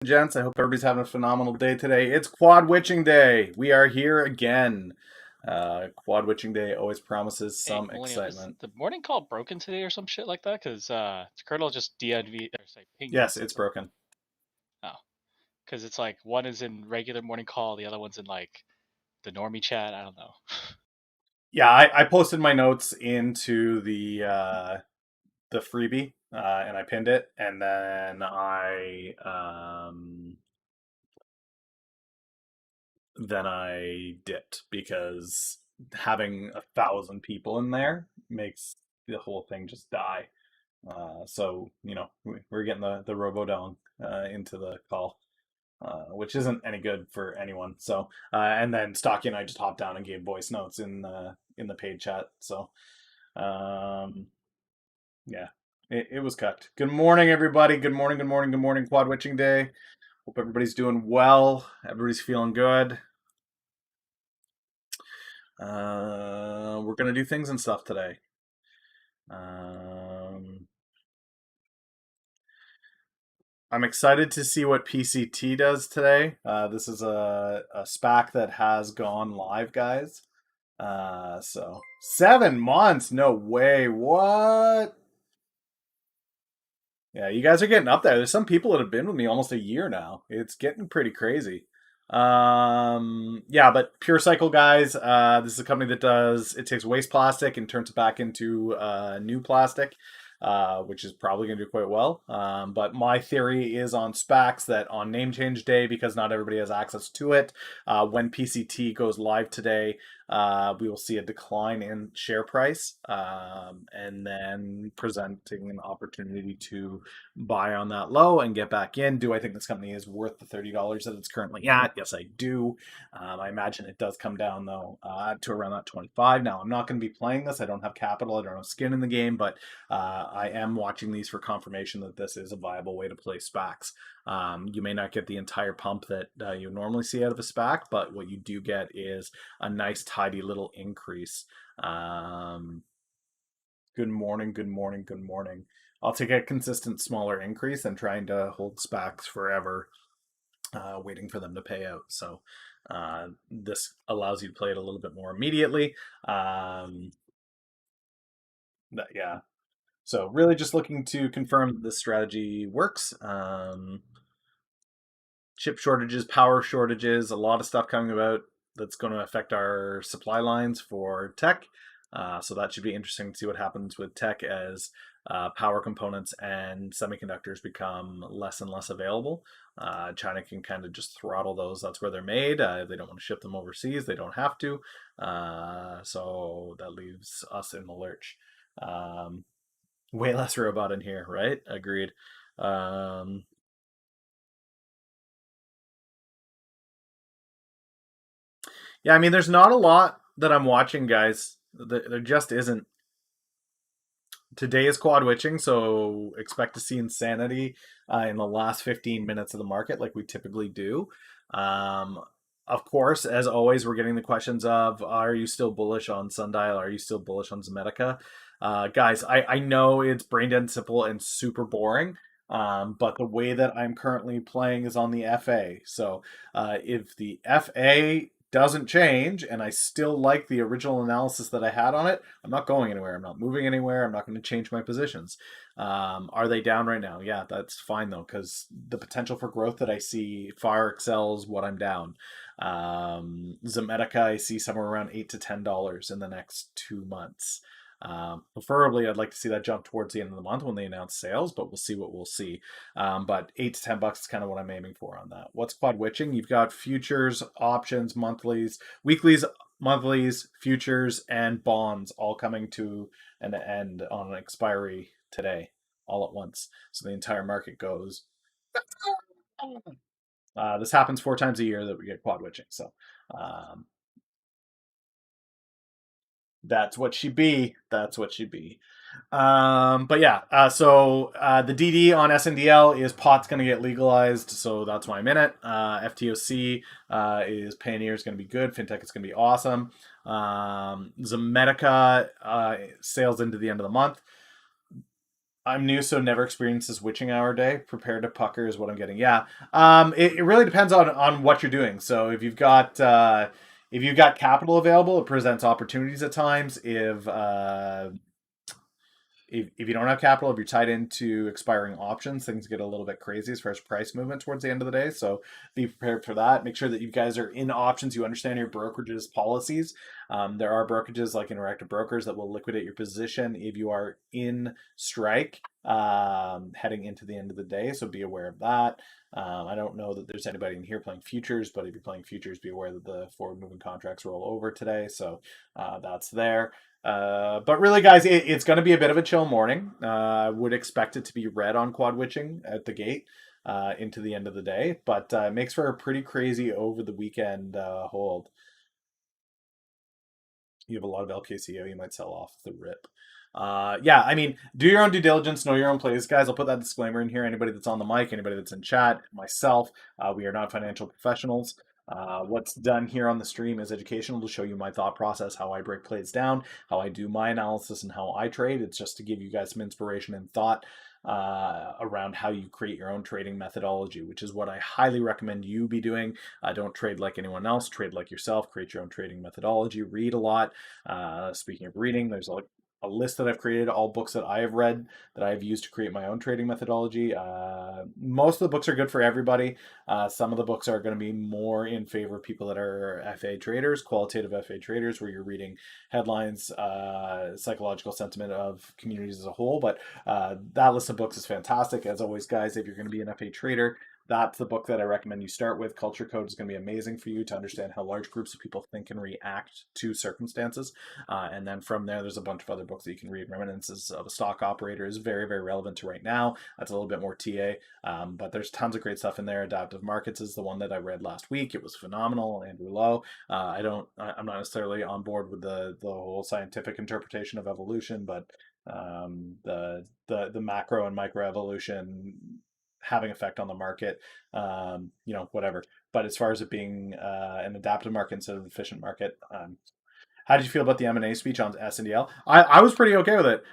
Gents, I hope everybody's having a phenomenal day today. It's Quad Witching Day. We are here again. Quad Witching Day always promises Hey, some Millennial, is excitement. the morning call broken today or some shit like that? Because Colonel just DNV or say pinged me and Yes, said it's something. broken. Oh, because it's like one is in regular morning call, the other one's in like the normie chat. I don't know. Yeah, I posted my notes into the freebie and I pinned it, and then I dipped because having 1,000 people in there makes the whole thing just die. So we're getting the robo down into the call, which isn't any good for anyone. So and then Stocky and I just hopped down and gave voice notes in the paid chat. So um, yeah, it was cooked. Good morning, everybody. Good morning. Good morning. Good morning. Quad Witching Day. Hope everybody's doing well. Everybody's feeling good. We're gonna do things and stuff today. Um, I'm excited to see what PCT does today. This is a SPAC that has gone live, guys. So 7 months? No way. What? Yeah, you guys are getting up there. There's some people that have been with me almost a year now. It's getting pretty crazy. Yeah, but Pure Cycle guys, this is a company that it takes waste plastic and turns it back into new plastic, which is probably going to do quite well. But my theory is on SPACs that on name change day, because not everybody has access to it, when PCT goes live today, we will see a decline in share price, and then presenting an opportunity to buy on that low and get back in. Do I think this company is worth the $30 that it's currently at? Yes, I do. I imagine it does come down though to around that 25. Now, I'm not going to be playing this. I don't have capital. I don't have skin in the game, but I am watching these for confirmation that this is a viable way to play SPACs. You may not get the entire pump that you normally see out of a SPAC, but what you do get is a nice tidy little increase. Good morning, good morning, good morning. I'll take a consistent smaller increase than trying to hold SPACs forever, waiting for them to pay out. So this allows you to play it a little bit more immediately. Um, yeah. So really just looking to confirm that this strategy works. Chip shortages, power shortages, a lot of stuff coming about that's going to affect our supply lines for tech. So that should be interesting to see what happens with tech as power components and semiconductors become less and less available. China can kind of just throttle those. That's where they're made. They don't want to ship them overseas. They don't have to. So that leaves us in the lurch. Um, Way less robot in here, right? Agreed. Um, Yeah, I mean, there's not a lot that I'm watching, guys. There just isn't. Today is quad witching, so expect to see insanity in the last 15 minutes of the market, like we typically do. Um, of course, as always, we're getting the questions of: Are you still bullish on Sundial? Are you still bullish on Zomedica? Guys, I know it's brain dead simple and super boring. But the way that I'm currently playing is on the FA. So if the FA doesn't change and I still like the original analysis that I had on it, I'm not going anywhere. I'm not moving anywhere. I'm not going to change my positions. Are they down right now? Yeah, that's fine though, because the potential for growth that I see far excels what I'm down. Zomedica, I see somewhere around $8 to $10 in the next 2 months. Preferably, I'd like to see that jump towards the end of the month when they announce sales, but we'll see what we'll see. But $8 to $10 is kind of what I'm aiming for on that. What's quad witching? You've got futures, options, monthlies, weeklies, monthlies, futures, and bonds all coming to an end on an expiry today, all at once. So the entire market goes. This happens 4 times a year that we get quad witching. So um, that's what she be. That's what she be. But yeah, the DD on SNDL is pot's going to get legalized, so that's why I'm in it. FTOC is Payoneer is going to be good. FinTech is going to be awesome. Zomedica sales into the end of the month. I'm new, so never experienced this witching hour day. Prepare to pucker is what I'm getting. Yeah. It really depends on what you're doing. So if you've got capital available, it presents opportunities at times. If you don't have capital, if you're tied into expiring options, things get a little bit crazy as far as price movement towards the end of the day. So be prepared for that. Make sure that you guys are in options. You understand your brokerage's policies. There are brokerages like Interactive Brokers that will liquidate your position if you are in strike heading into the end of the day. So be aware of that. I don't know that there's anybody in here playing futures, but if you're playing futures, be aware that the forward moving contracts roll over today. So that's there. But really, guys, it's going to be a bit of a chill morning. I would expect it to be red on quad witching at the gate into the end of the day, but it makes for a pretty crazy over the weekend hold. You have a lot of LKCO, you might sell off the rip. Yeah, I mean, do your own due diligence, know your own plays, guys. I'll put that disclaimer in here. Anybody that's on the mic, anybody that's in chat, myself, we are not financial professionals. What's done here on the stream is educational to show you my thought process, how I break plays down, how I do my analysis, and how I trade. It's just to give you guys some inspiration and thought around how you create your own trading methodology, which is what I highly recommend you be doing. Don't trade like anyone else, trade like yourself, create your own trading methodology, read a lot. Speaking of reading, there's a list that I've created, all books that I have read that I've used to create my own trading methodology. Most of the books are good for everybody. Some of the books are going to be more in favor of people that are FA traders, qualitative FA traders, where you're reading headlines, psychological sentiment of communities as a whole. But that list of books is fantastic. As always, guys, if you're going to be an FA trader, that's the book that I recommend you start with. Culture Code is going to be amazing for you to understand how large groups of people think and react to circumstances. And then from there, there's a bunch of other books that you can read. Reminiscences of a Stock Operator is very, very relevant to right now. That's a little bit more TA, but there's tons of great stuff in there. Adaptive Markets is the one that I read last week. It was phenomenal. Andrew Lowe. I'm not necessarily on board with the whole scientific interpretation of evolution, but the macro and micro evolution having effect on the market, whatever. But as far as it being an adaptive market instead of an efficient market, how did you feel about the M&A speech on SNDL? I was pretty okay with it.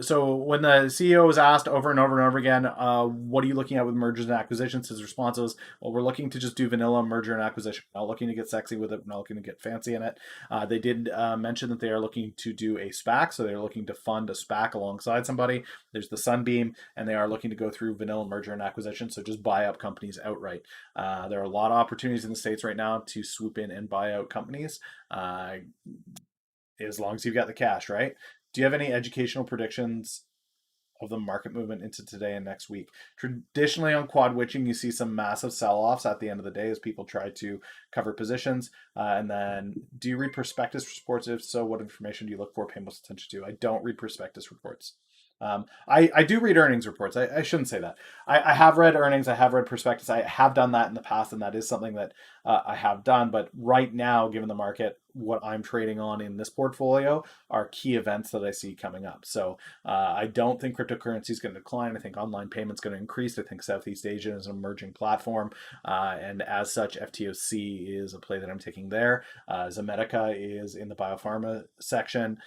So when the CEO was asked over and over and over again, what are you looking at with mergers and acquisitions? His response was, well, we're looking to just do vanilla merger and acquisition. We're not looking to get sexy with it. We're not looking to get fancy in it. They did mention that they are looking to do a SPAC. So they're looking to fund a SPAC alongside somebody. There's the Sunbeam, and they are looking to go through vanilla merger and acquisition. So just buy up companies outright. There are a lot of opportunities in the States right now to swoop in and buy out companies. As long as you've got the cash, right? Do you have any educational predictions of the market movement into today and next week? Traditionally on quad witching, you see some massive sell-offs at the end of the day as people try to cover positions. And then, do you read prospectus reports? If so, what information do you look for, pay most attention to? I don't read prospectus reports. I do read earnings reports. I shouldn't say that. I have read earnings. I have read prospectus. I have done that in the past, and that is something that I have done. But right now, given the market, what I'm trading on in this portfolio are key events that I see coming up. So I don't think cryptocurrency is going to decline. I think online payments going to increase. I think Southeast Asia is an emerging platform, and as such, FTOC is a play that I'm taking there. Zomedica is in the biopharma section.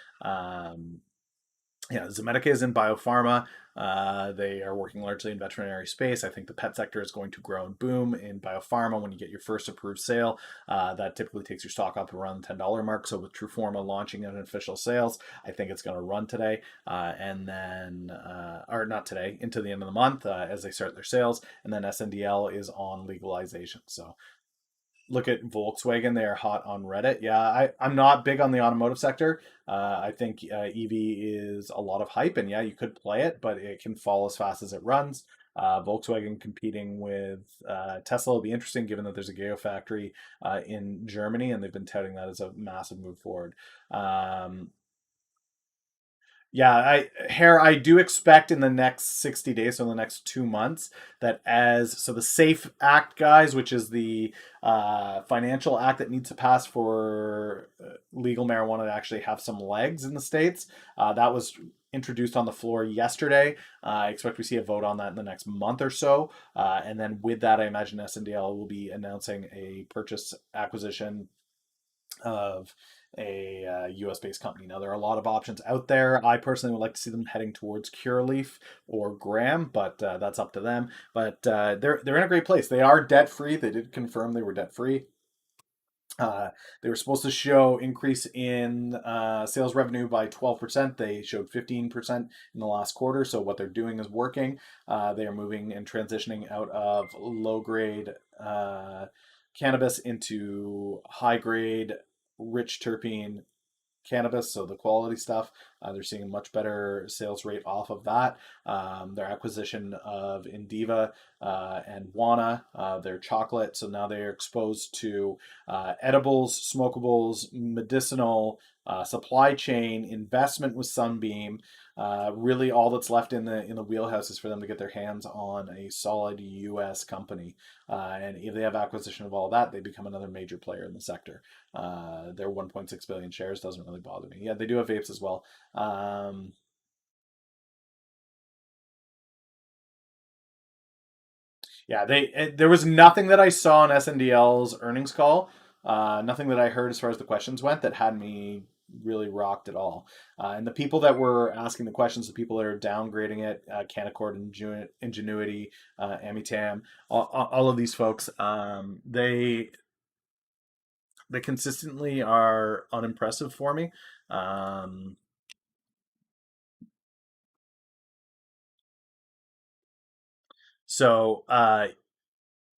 Zomedica is in biopharma. They are working largely in veterinary space. I think the pet sector is going to grow and boom in biopharma when you get your first approved sale. That typically takes your stock up around the $10 mark. So with Truforma launching an official sales, I think it's going to run today, and then, or not today, into the end of the month as they start their sales. And then SNDL is on legalization. So look at Volkswagen. They are hot on Reddit. Yeah, I'm not big on the automotive sector. I think EV is a lot of hype, and yeah, you could play it, but it can fall as fast as it runs. Volkswagen competing with Tesla will be interesting given that there's a Gigafactory in Germany, and they've been touting that as a massive move forward. Yeah, I do expect in the next 60 days, so in the next 2 months, that the SAFE Act, guys, which is the financial act that needs to pass for legal marijuana to actually have some legs in the States, that was introduced on the floor yesterday. I expect we see a vote on that in the next month or so. And then with that, I imagine SNDL will be announcing a purchase acquisition of a US based company. Now, there are a lot of options out there. I personally would like to see them heading towards Cureleaf or Graham, but that's up to them. But they're in a great place. They are debt free. They did confirm they were debt free. They were supposed to show increase in sales revenue by 12%. They showed 15% in the last quarter. So what they're doing is working. They are moving and transitioning out of low grade cannabis into high grade, rich terpene cannabis, so the quality stuff. They're seeing a much better sales rate off of that. Their acquisition of Indiva and Wana, their chocolate. So now they're exposed to edibles, smokables, medicinal, supply chain, investment with Sunbeam. Really, all that's left in the wheelhouse is for them to get their hands on a solid U.S. company, and if they have acquisition of all that, they become another major player in the sector. Their 1.6 billion shares doesn't really bother me. Yeah, they do have vapes as well. Yeah, there was nothing that I saw in SNDL's earnings call, nothing that I heard as far as the questions went that had me really rocked at all. And the people that were asking the questions, the people that are downgrading it, Canaccord, Ingenuity, Amitam, all of these folks, they consistently are unimpressive for me. Um, so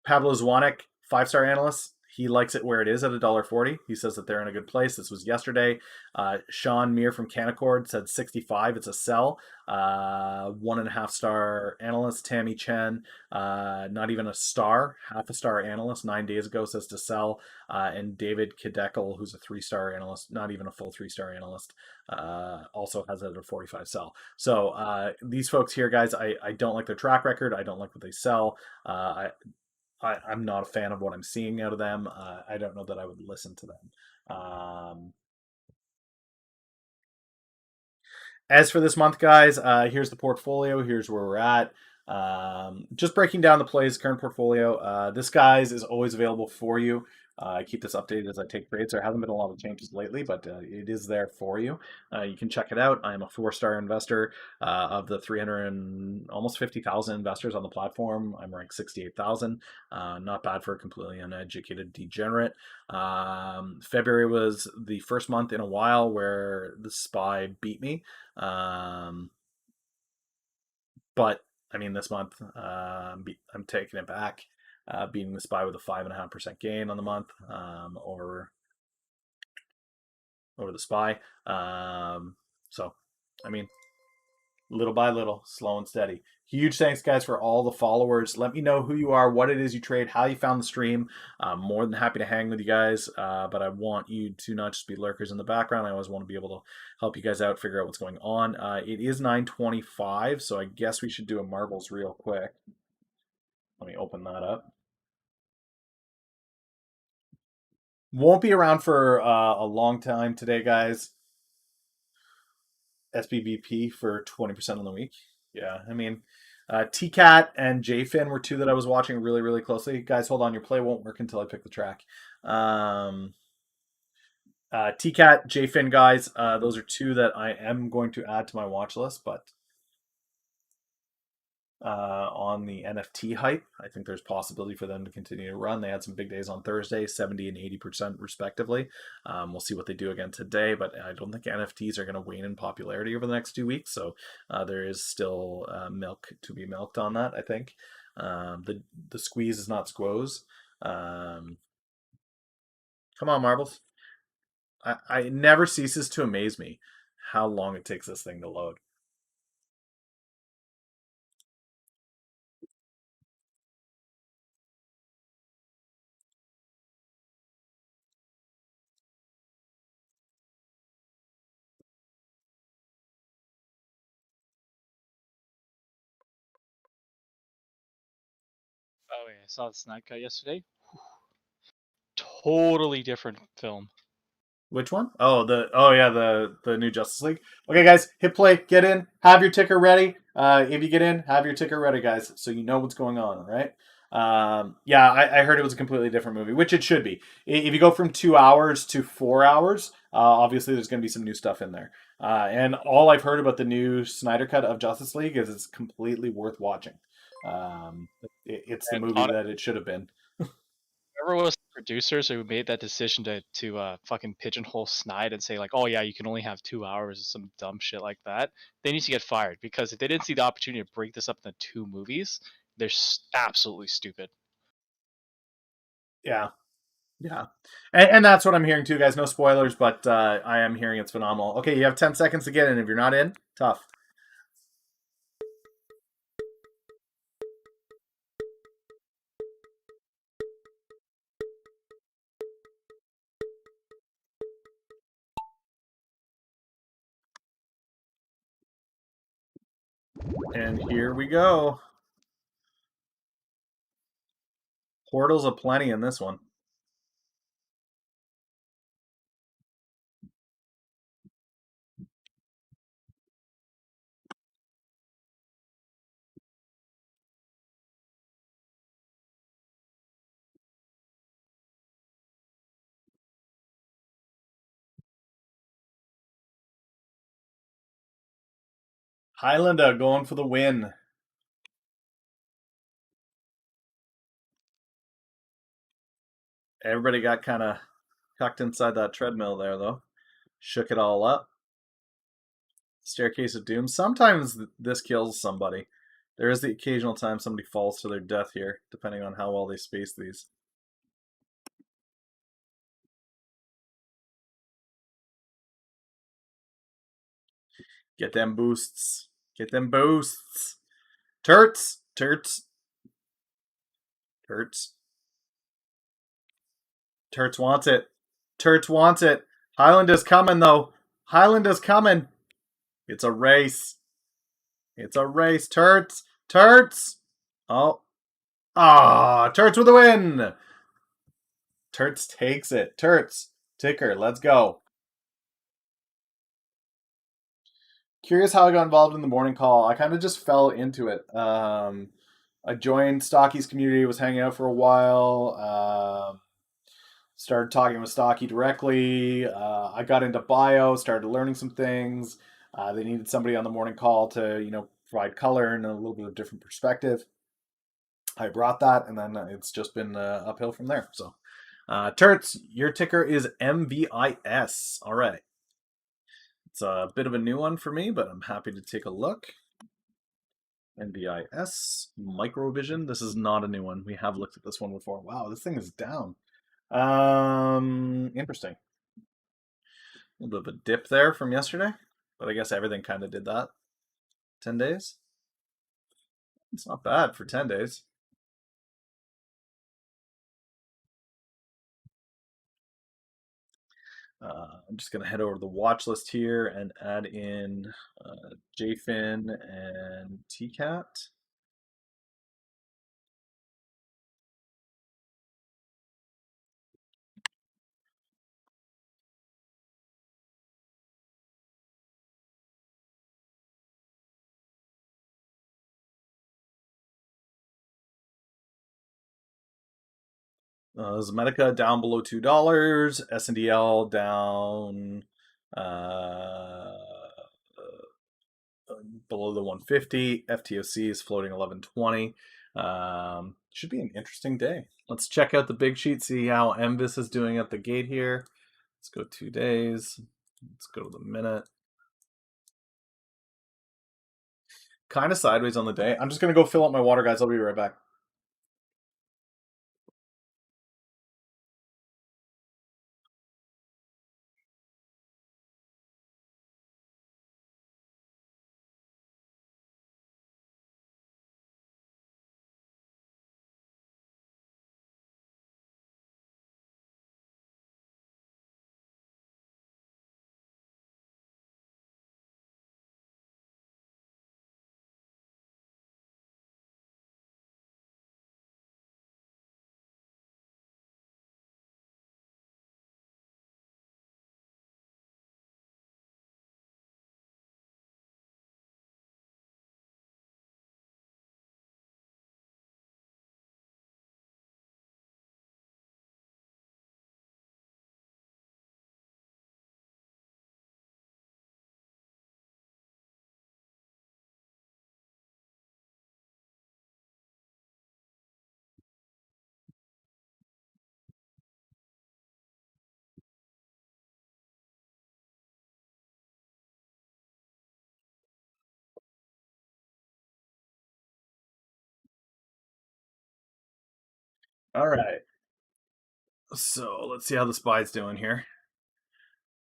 Pablo Zwanek, 5-star analyst. He likes it where it is at $1.40. He says that they're in a good place. This was yesterday. Sean Meir from Canaccord said 65. It's a sell. 1.5-star analyst Tammy Chen, not even a star, half a star analyst 9 days ago says to sell. And David Kadekel, who's a 3-star analyst, not even a full 3-star analyst, also has it at a 45 sell. So these folks here, guys, I don't like their track record. I don't like what they sell. I'm not a fan of what I'm seeing out of them. I don't know that I would listen to them. As for this month, guys, here's the portfolio. Here's where we're at. Just breaking down the plays, current portfolio. This, guys, is always available for you. I keep this updated as I take trades. There hasn't been a lot of changes lately, but it is there for you. You can check it out. I am a 4-star investor. Of the 300 and almost 50,000 investors on the platform, I'm ranked 68,000. Not bad for a completely uneducated degenerate. February was the first month in a while where the SPY beat me. But I mean, this month I'm taking it back, beating the SPY with a 5.5% gain on the month, over the SPY. So, I mean, little by little, slow and steady. Huge thanks, guys, for all the followers. Let me know who you are, what it is you trade, how you found the stream. I'm more than happy to hang with you guys, but I want you to not just be lurkers in the background. I always want to be able to help you guys out, figure out what's going on. It is 9:25, so I guess we should do a marbles real quick. Let me open that up. Won't be around for a long time today, guys. SBBP for 20% on the week. Yeah, I mean, TCAT and JFin were two that I was watching really, really closely. Guys, hold on. Your play won't work until I pick the track. TCAT, JFin, guys, those are two that I am going to add to my watch list, but on the NFT hype, I think there's possibility for them to continue to run. They had some big days on Thursday, 70 and 80% respectively. We'll see what they do again today, but I don't think NFTs are going to wane in popularity over the next 2 weeks. So there is still milk to be milked on that, I think. The squeeze is not squoze. Come on, Marbles. It never ceases to amaze me how long it takes this thing to load. Oh yeah, I saw the Snipe Cut yesterday. Totally different film. Which one? Oh yeah, the new Justice League. Okay, guys, hit play, get in, have your ticker ready. If you get in, have your ticker ready, guys, so you know what's going on. All right. Yeah, I heard it was a completely different movie, which it should be. If you go from 2 hours to 4 hours, obviously there's going to be some new stuff in there. And all I've heard about the new Snyder cut of Justice League is it's completely worth watching. It's the And movie that it should have been. whoever was the producers who made that decision to fucking pigeonhole Snide and say like, oh yeah, you can only have 2 hours or some dumb shit like that, they need to get fired because if they didn't see the opportunity to break this up into two movies, they're absolutely stupid. Yeah, yeah, and that's what I'm hearing too, guys. No spoilers, but I am hearing it's phenomenal. Okay, you have 10 seconds to get in. If you're not in, tough. And here we go. Portals aplenty in this one. Highlander going for the win. Everybody got kind of tucked inside that treadmill there, though. Shook it all up. Staircase of Doom. Sometimes this kills somebody. There is the occasional time somebody falls to their death here, depending on how well they space these. Get them boosts. Get them boosts. Turts. Turts. Turts. Turts wants it. Turts wants it. Highland is coming, though. Highland is coming. It's a race. It's a race. Turts. Turts. Oh. Ah, Turts with the win. Turts takes it. Turts. Ticker. Let's go. Curious how I got involved in the morning call. I kind of just fell into it. I joined Stocky's community, was hanging out for a while. Started talking with Stocky directly. I got into bio, started learning some things. They needed somebody on the morning call to, provide color and a little bit of different perspective. I brought that, and then it's just been uphill from there. So, Turts, your ticker is MVIS. All right. It's a bit of a new one for me, but I'm happy to take a look. NVIS, Microvision. This is not a new one. We have looked at this one before. Wow, this thing is down. Interesting. A little bit of a dip there from yesterday, but I guess everything kind of did that. 10 days? It's not bad for 10 days. I'm just going to head over to the watch list here and add in JFin and TCAT. Zomedica down below $2. SNDL down uh, below the 150. FTOC is floating 1120. Should be an interesting day. Let's check out the big sheet, see how MVIS is doing at the gate here. Let's go 2 days. Let's go to the minute. Kind of sideways on the day. I'm just going to go fill up my water, guys. I'll be right back. All right. So let's see how the spy's doing here.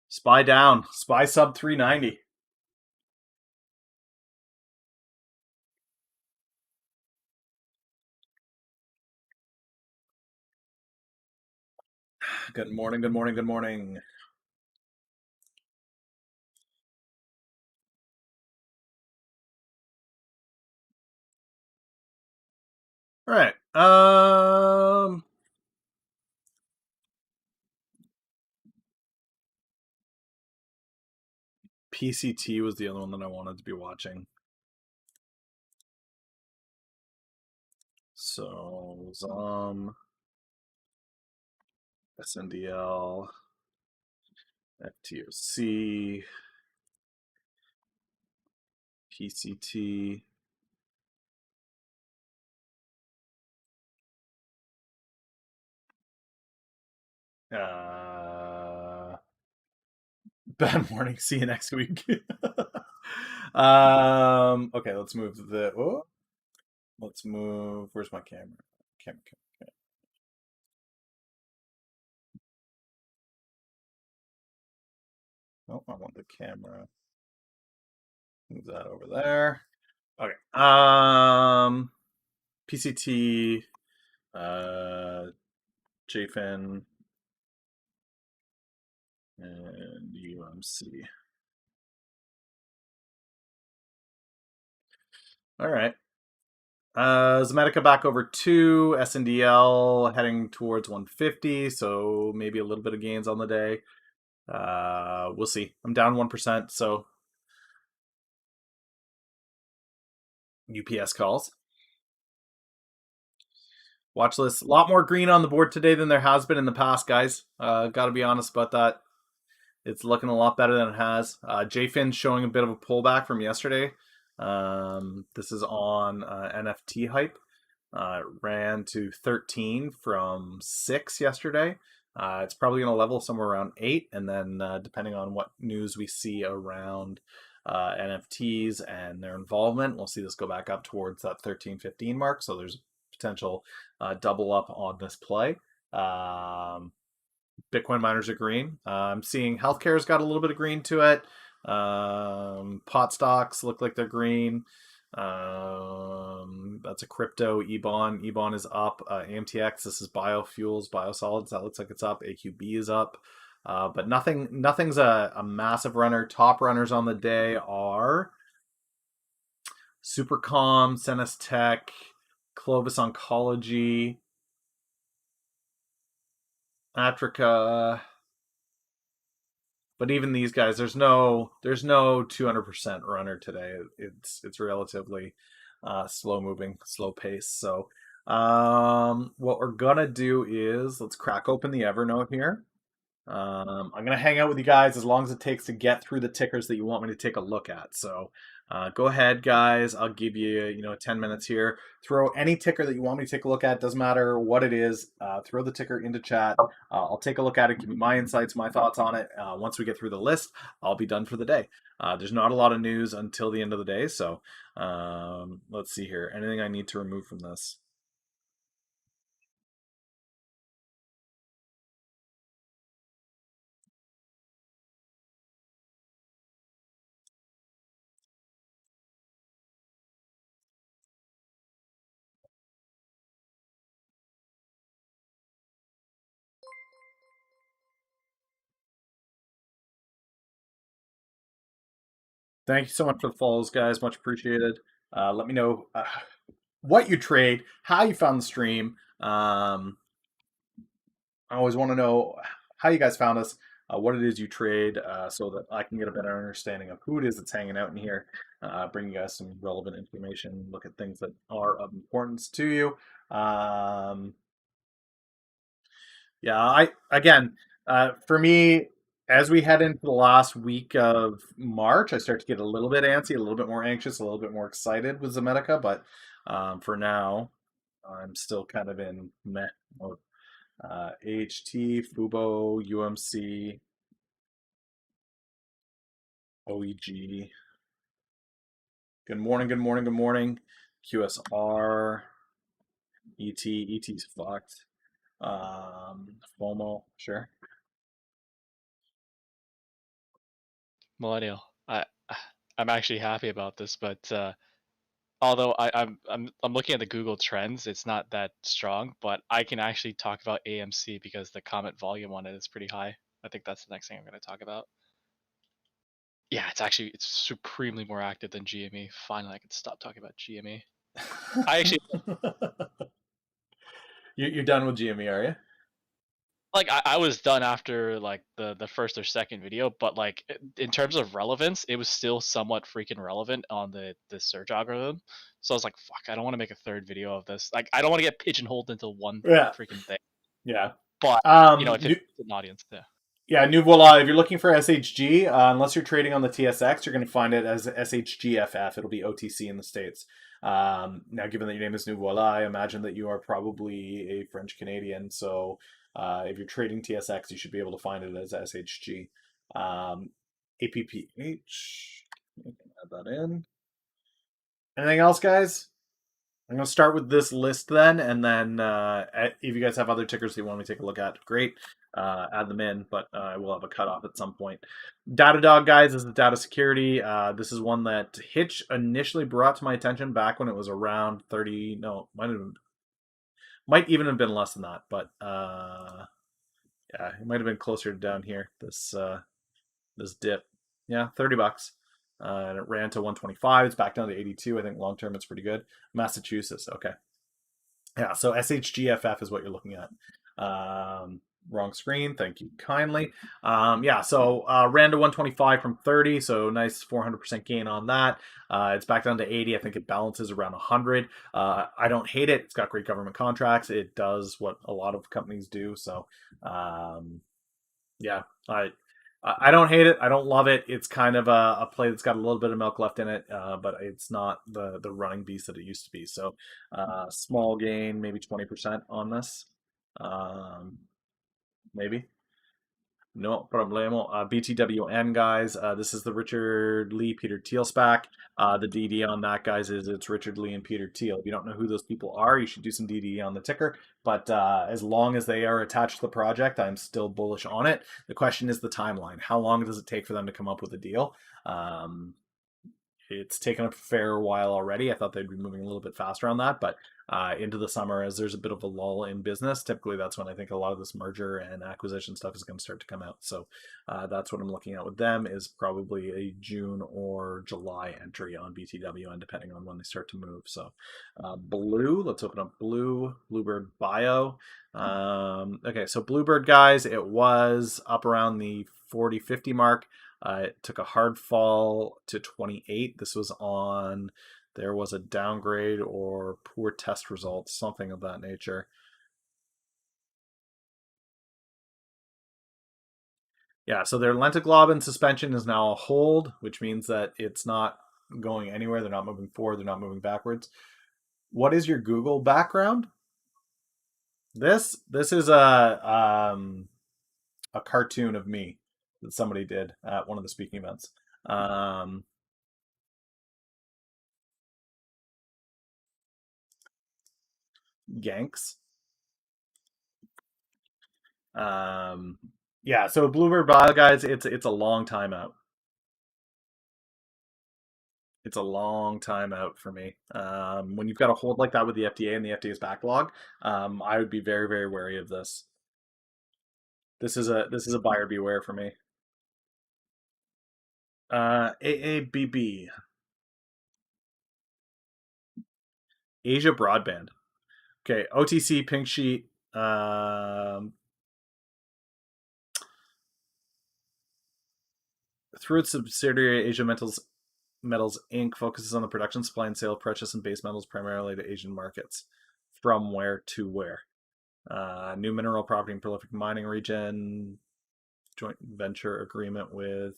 Spy down. Spy sub 390. Good morning, good morning, good morning. All right. PCT was the other one that I wanted to be watching. So ZOM, SNDL, FTOC, PCT. Bad morning. See you next week. Okay, let's move the. Oh, let's move. Where's my camera? Camera. Oh, I want the camera. Move that over there. Okay. PCT, JFIN, and UMC. All right. Zomedica back over 2, SNDL heading towards 150, so maybe a little bit of gains on the day. We'll see. I'm down 1%, so UPS calls. Watch list. A lot more green on the board today than there has been in the past, guys. Got to be honest about that. It's looking a lot better than it has. JFIN showing a bit of a pullback from yesterday. This is on NFT hype. It ran to 13 from 6 yesterday. It's probably going to level somewhere around 8, and then depending on what news we see around NFTs and their involvement, we'll see this go back up towards that 13-15 mark. So there's potential double up on this play. Bitcoin miners are green. I'm seeing healthcare's got a little bit of green to it. Pot stocks look like they're green. That's a crypto EBON. EBON is up. AMTX, this is biofuels, biosolids. That looks like it's up. AQB is up. But nothing's a massive runner. Top runners on the day are Supercom, Cenis Tech, Clovis Oncology, Atrica. But even these guys, there's no 200% runner today. It's relatively slow moving, slow pace. So what we're gonna do is let's crack open the Evernote here. I'm gonna hang out with you guys as long as it takes to get through the tickers that you want me to take a look at. So go ahead, guys. I'll give you 10 minutes here. Throw any ticker that you want me to take a look at. Doesn't matter what it is. Throw the ticker into chat. I'll take a look at it, give you my insights, my thoughts on it. Once we get through the list, I'll be done for the day. There's not a lot of news until the end of the day. So let's see here. Anything I need to remove from this? Thank you so much for the follows, guys. Much appreciated. Let me know what you trade, how you found the stream. I always want to know how you guys found us, what it is you trade, so that I can get a better understanding of who it is that's hanging out in here. Bring you guys some relevant information, look at things that are of importance to you. Yeah, I again, for me, as we head into the last week of March, I start to get a little bit antsy, a little bit more anxious, a little bit more excited with Zomedica, but for now, I'm still kind of in meh mode. AHT, Fubo, UMC, OEG. Good morning, good morning, good morning. QSR, ET's fucked. FOMO, sure. Millennial. I'm actually happy about this, but although I'm looking at the Google Trends, it's not that strong, but I can actually talk about AMC because the comment volume on it is pretty high. I think that's the next thing I'm going to talk about. Yeah, it's supremely more active than GME. Finally, I can stop talking about GME. I actually You're done with GME, are you? like I was done after like the first or second video, but like in terms of relevance, it was still somewhat freaking relevant on the search algorithm. So I was like, fuck, I don't want to make a third video of this. Like I don't want to get pigeonholed into one Yeah, freaking thing. yeah. But if New, it's an audience, yeah. yeah, New Voila. If you're looking for SHG, unless you're trading on the TSX, you're going to find it as SHGFF. It'll be OTC in the States. Now, given that your name is New Voila, I imagine that you are probably a French Canadian. So if you're trading TSX, you should be able to find it as SHG. APPH. Add that in. Anything else, guys? I'm going to start with this list then, and then if you guys have other tickers that you want me to take a look at, great. Add them in, but I will have a cutoff at some point. Datadog, guys, is the data security. This is one that Hitch initially brought to my attention back when it was around 30. No, might even have been less than that, but yeah, it might have been closer to down here. This dip, yeah, $30. And it ran to 125. It's back down to 82. I think long term it's pretty good. Massachusetts, okay. Yeah, so SHGFF is what you're looking at. Wrong screen. Thank you kindly. Yeah, so ran to 125 from 30, so nice 400% gain on that. It's back down to 80. I think it balances around 100. I don't hate it. It's got great government contracts. It does what a lot of companies do. So, yeah, I don't hate it. I don't love it. It's kind of a play that's got a little bit of milk left in it, but it's not the running beast that it used to be. So small gain, maybe 20% on this, maybe. No problemo. BTWN, guys. This is the Richard Lee, Peter Thiel SPAC. The DD on that, guys, is it's Richard Lee and Peter Thiel. If you don't know who those people are, you should do some DD on the ticker. But as long as they are attached to the project, I'm still bullish on it. The question is the timeline. How long does it take for them to come up with a deal? It's taken a fair while already. I thought they'd be moving a little bit faster on that, but into the summer, as there's a bit of a lull in business, typically that's when I think a lot of this merger and acquisition stuff is going to start to come out. So that's what I'm looking at with them, is probably a June or July entry on BTWN, depending on when they start to move. So Blue, let's open up Bluebird Bio. Okay, so Bluebird, guys, it was up around the 40-50 mark. It took a hard fall to 28. This was on, there was a downgrade or poor test results, something of that nature. Yeah, so their lentiglobin suspension is now a hold, which means that it's not going anywhere. They're not moving forward. They're not moving backwards. What is your Google background? This is a cartoon of me that somebody did at one of the speaking events. Ganks. Yeah, so Bluebird Bio, guys, it's a long time out. It's a long time out for me. When you've got a hold like that with the FDA and the FDA's backlog, I would be very, very wary of this. This is a buyer beware for me. AABB, Asia Broadband. Okay, OTC pink sheet. Through its subsidiary Asia Metals Inc. focuses on the production, supply, and sale of precious and base metals primarily to Asian markets. From where to where? New mineral property and prolific mining region. Joint venture agreement with.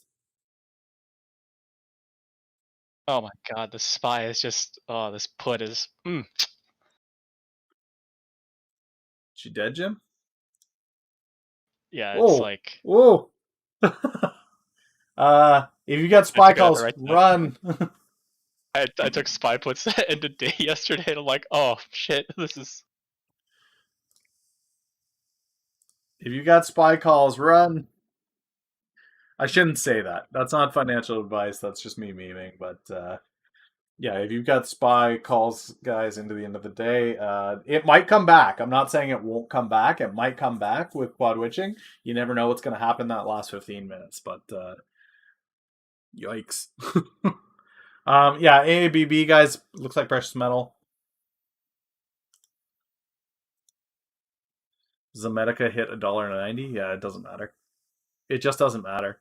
Oh my god, the SPY is just this put is She dead, Jim? yeah, it's Whoa, like whoa. If you got I spy took it at the calls, right time. run. I took SPY puts end of day yesterday and I'm like, oh shit, this is If you got spy calls, run. I shouldn't say that. That's not financial advice. That's just me memeing. But yeah, if you've got spy calls, guys, into the end of the day, it might come back. I'm not saying it won't come back. It might come back with quad witching. You never know what's going to happen that last 15 minutes. But yikes. Yeah, AABB, guys, looks like precious metal. Zomedica hit $1.90. Yeah, it doesn't matter. It just doesn't matter.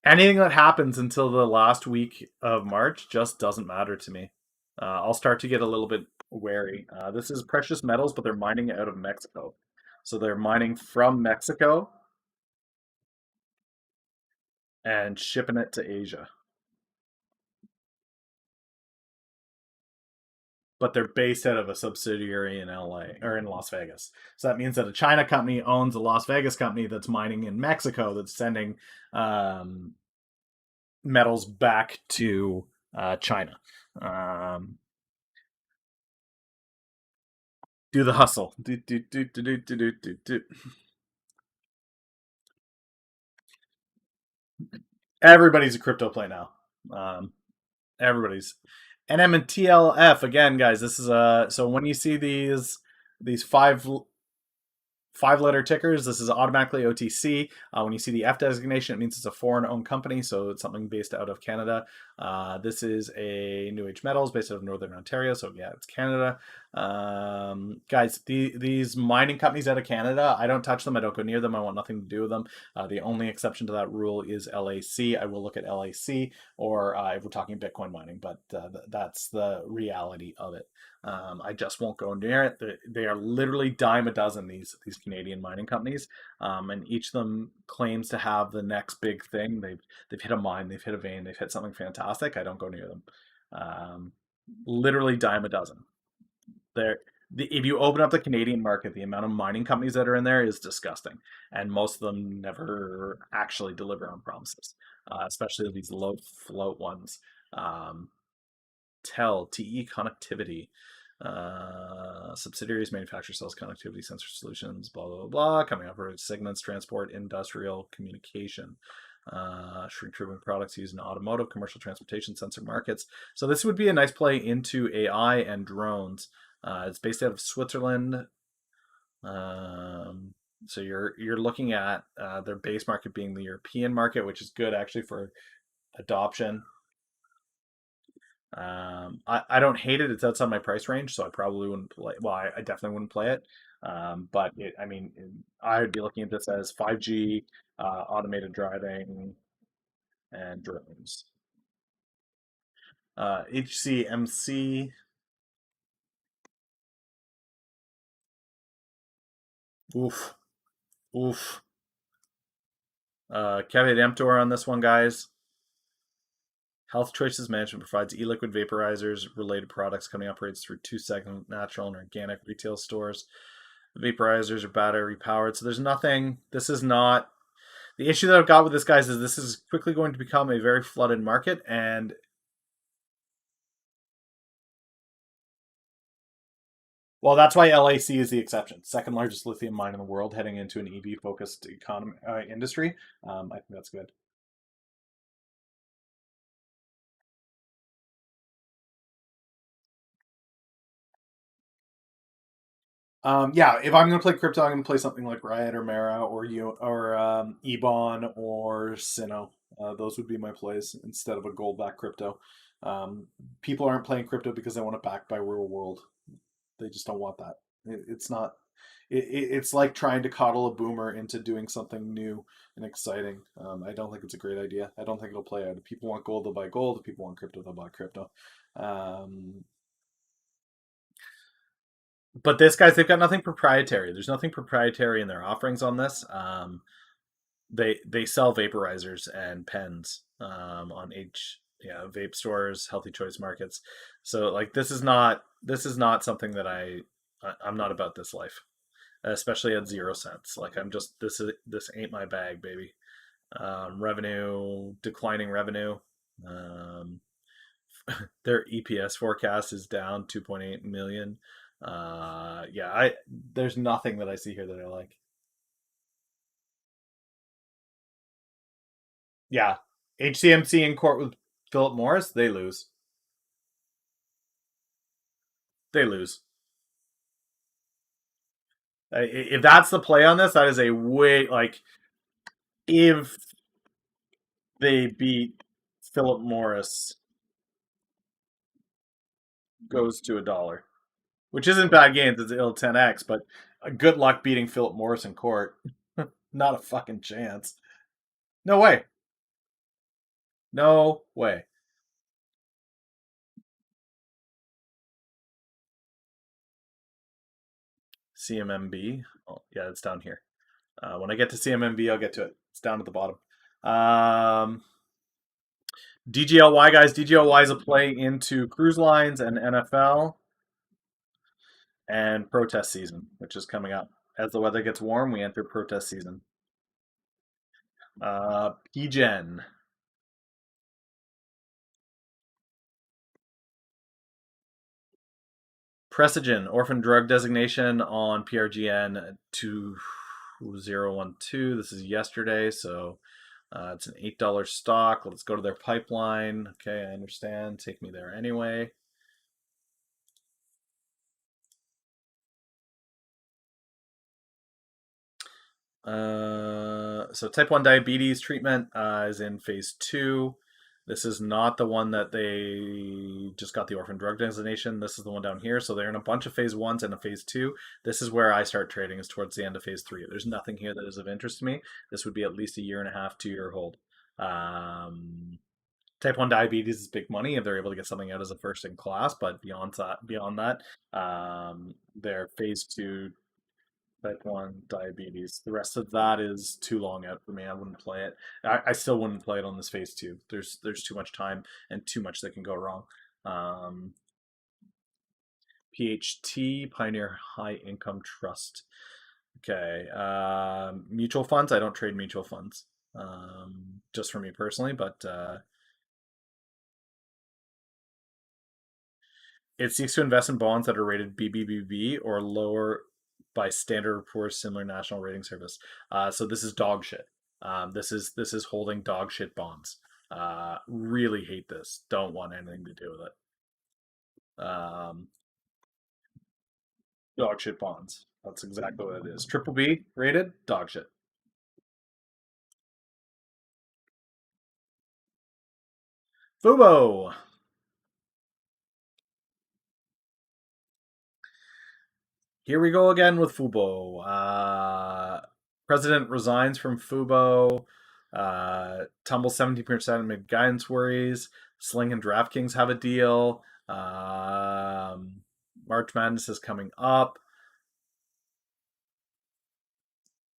Anything that happens until the last week of March just doesn't matter to me. I'll start to get a little bit wary. This is precious metals, but they're mining it out of Mexico. So they're mining from Mexico and shipping it to Asia. But they're based out of a subsidiary in LA or in Las Vegas. So that means that a China company owns a Las Vegas company that's mining in Mexico that's sending metals back to China. Do the hustle. Everybody's a crypto play now. Um, everybody's NM and TLF again, guys. This is so when you see these five-letter tickers. This is automatically OTC. When you see the F designation, it means it's a foreign-owned company, so it's something based out of Canada. This is a New Age Metals based out of Northern Ontario, so yeah, it's Canada. Guys, these mining companies out of Canada, I don't touch them. I don't go near them. I want nothing to do with them. The only exception to that rule is LAC. I will look at LAC, or if we're talking Bitcoin mining, but that's the reality of it. I just won't go near it. They are literally dime a dozen, these Canadian mining companies, and each of them claims to have the next big thing. They've hit a mine, they've hit a vein, they've hit something fantastic. I don't go near them. Um, Literally dime a dozen. If you open up the Canadian market, the amount of mining companies that are in there is disgusting, and most of them never actually deliver on promises, especially these low float ones. Um, TE connectivity. Subsidiaries manufacture cells, connectivity, sensor solutions, blah, blah, blah. Coming up for segments, transport, industrial, communication. Shrink driven products used in automotive, commercial transportation, sensor markets. So this would be a nice play into AI and drones. It's based out of Switzerland. So you're looking at their base market being the European market, which is good actually for adoption. I don't hate it. It's outside my price range, so I probably wouldn't play. Well, I definitely wouldn't play it. But I mean, I would be looking at this as 5G, automated driving, and drones. HCMC. Oof, oof. Caveat emptor on this one, guys. Health Choices Management provides e-liquid vaporizers related products. Company operates through two segment natural and organic retail stores. The vaporizers are battery powered, so there's nothing. This is not the issue that I've got with this, guys, is this is quickly going to become a very flooded market, and well, that's why LAC is the exception. Second largest lithium mine in the world, heading into an EV focused economy industry. I think that's good. Yeah, if I'm going to play crypto, I'm going to play something like Riot or Mara or Ebon or Sino. Those would be my plays instead of a gold backed crypto. People aren't playing crypto because they want it backed by real world. They just don't want that. It's not. It's like trying to coddle a boomer into doing something new and exciting. I don't think it's a great idea. I don't think it'll play out. If people want gold, they'll buy gold. If people want crypto, they'll buy crypto. Um, but this, guys, they've got nothing proprietary. There's nothing proprietary in their offerings on this. They sell vaporizers and pens on vape stores, healthy choice markets. So like this is not something that I'm not about this life, especially at 0 cents. Like I'm just this ain't my bag, baby. Revenue declining revenue. Um, their EPS forecast is down 2.8 million. Yeah, I there's nothing that I see here that I like. Yeah, HCMC in court with Philip Morris, they lose. They lose. If that's the play on this, that is a way like if they beat Philip Morris goes to a dollar, which isn't bad gains. It's ill 10x, but good luck beating Philip Morris in court. Not a fucking chance. No way. No way. CMMB. Oh, yeah, it's down here. When I get to CMMB, I'll get to it. It's down at the bottom. DGLY, guys. DGLY is a play into cruise lines and NFL and protest season, which is coming up. As the weather gets warm, we enter protest season. PGen. Precigen, orphan drug designation on PRGN 2012. This is yesterday, so it's an $8 stock. Let's go to their pipeline. Okay, I understand. Take me there anyway. So type 1 diabetes treatment is in phase 2. This is not the one that they just got the orphan drug designation. This is the one down here. So they're in a bunch of phase 1s and a phase 2. This is where I start trading, is towards the end of phase 3. There's nothing here that is of interest to me. This would be at least a year and a half, 2-year hold. Type 1 diabetes is big money if they're able to get something out as a first in class, but beyond that, their phase 2 type 1 diabetes. The rest of that is too long out for me. I wouldn't play it. I still wouldn't play it on this phase 2. There's too much time and too much that can go wrong. PHT, Pioneer High Income Trust. Okay. Mutual funds. I don't trade mutual funds. Just for me personally, but it seeks to invest in bonds that are rated BBBB or lower by Standard & Poor's similar national rating service. So this is dog shit. This is holding dog shit bonds. Really hate this. Don't want anything to do with it. Dog shit bonds. That's exactly what it is. Triple B rated dog shit. Fubo. Here we go again with Fubo. President resigns from Fubo. Tumbles 17% amid guidance worries. Sling and DraftKings have a deal. March Madness is coming up.